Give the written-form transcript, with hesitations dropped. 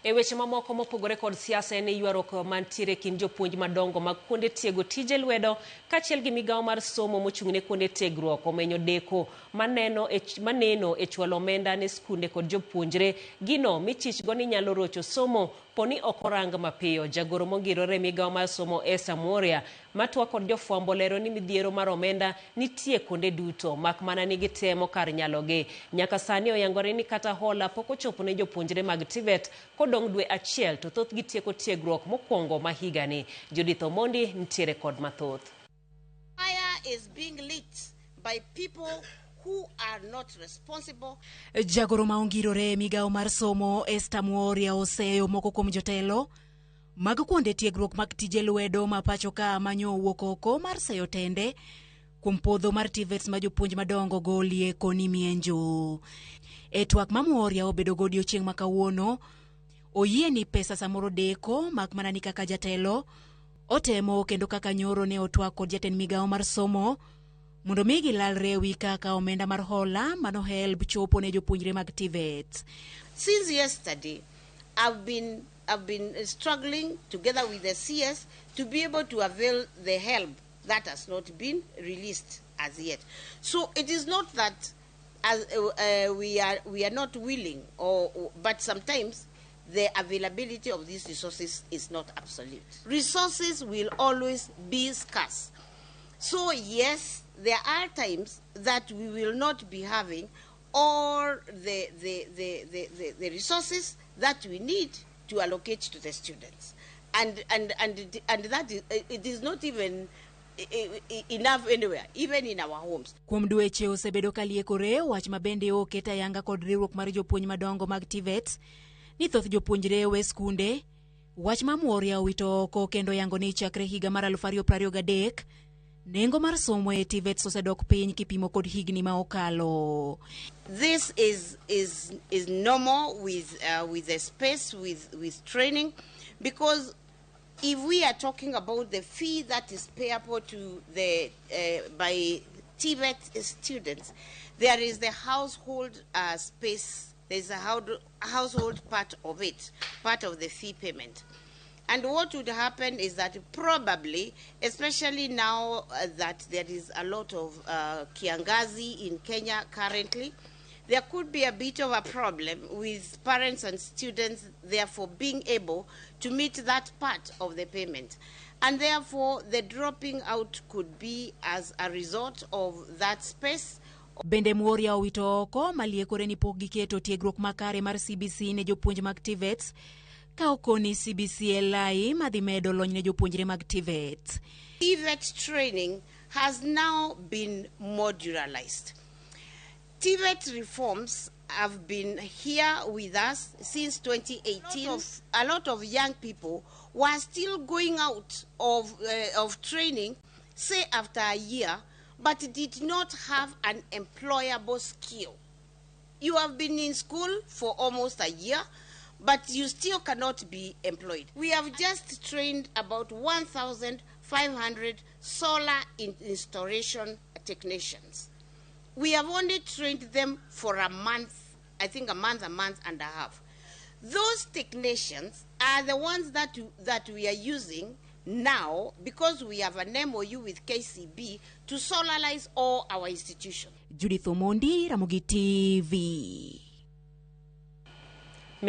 E weche mamoko mopogore kod siasa en ywaruok mantiere kind jopuonj madongo mag kuonde tiego tije lwedo kaachiel gi migawo mar somo mochung'ne kuonde tiegruok omenyo deko maneno e chwalo omenda ne skunde kod jopuonjre gino michichgo ni nyalo rocho somo poni ok orang mapiyo. Jagoro mongirore migawo mar somo Esther Muoria matwa kod jofwambo lero ni midhiero mar omenda nitie kuonde duto mak mana ni gitemo kar nyalogi. Nyaka sani oyangore ni kata hola pok ochopo ne jopuonjre mag TVET kodong' dwe achiel to thoth gitieko tiegruok mokwongo ma higani. Judith Omondi ntiere kod mathoth. Fire is being lit by people who are not responsible. Jagoro maongirore migawo mar somo Esther Muoria oseyo moko kuom jotelo mag kuonde tiegruok mag tije lwedo ma pacho ka manyo wuok oko mar seyo tende kuom podho mar TVETs ma jopuonj madongo golie koni mienjo. E twak ma Muoria obedo godiochieng' ma kawuono oyie ni pesa samoro deko mak mana ni kaka jatelo otemo kendo kaka nyoro ne otwak kod jatend migawo mar somo mondo mi gilalre wi kaka omenda mar hola mano help chopo ne jopuonjre mag TVET. Since yesterday, I've been struggling together with the CS to be able to avail the help that has not been released as yet. So it is not that we are not willing, but sometimes the availability of these resources is not absolute. Resources will always be scarce. So yes, there are times that we will not be having all the resources that we need to allocate to the students, and that it is not even enough anywhere, even in our homes. Kuom dweche osebedo kaliekore wach mabende oketa yanga kod riwruok mar jopuonj madongo mag TVET ni thoth jopuonjre we skunde wach ma Muoria owito oko kendo yango ni chakre higa mar 2023 nengo mar somo e TVET osedok piny kipimo kod higni ma okalo. This is normal with the space with training, because if we are talking about the fee that is payable to the by TVET students, there is the household space. There's a household part of it, part of the fee payment. And what would happen is that probably, especially now that there is a lot of kiangazi in Kenya currently, there could be a bit of a problem with parents and students therefore being able to meet that part of the payment. And therefore, the dropping out could be as a result of that space. Bende Muoria owito oko maliekore ni pok giketo tiegruok makare mar CBC ne jopuonj mag TVETs ka okoni CBCLI madhi medo lony ne jopuonjre mag TVET. TVET training has now been modularized. TVET reforms have been here with us since 2018. A lot of young people were still going out of training, say after a year, but did not have an employable skill. You have been in school for almost a year, but you still cannot be employed. We have just trained about 1,500 solar installation technicians. We have only trained them for a month, I think a month and a half. Those technicians are the ones that we are using now, because we have an MOU with KCB to solarize all our institutions. Judith Omondi, Ramogi TV.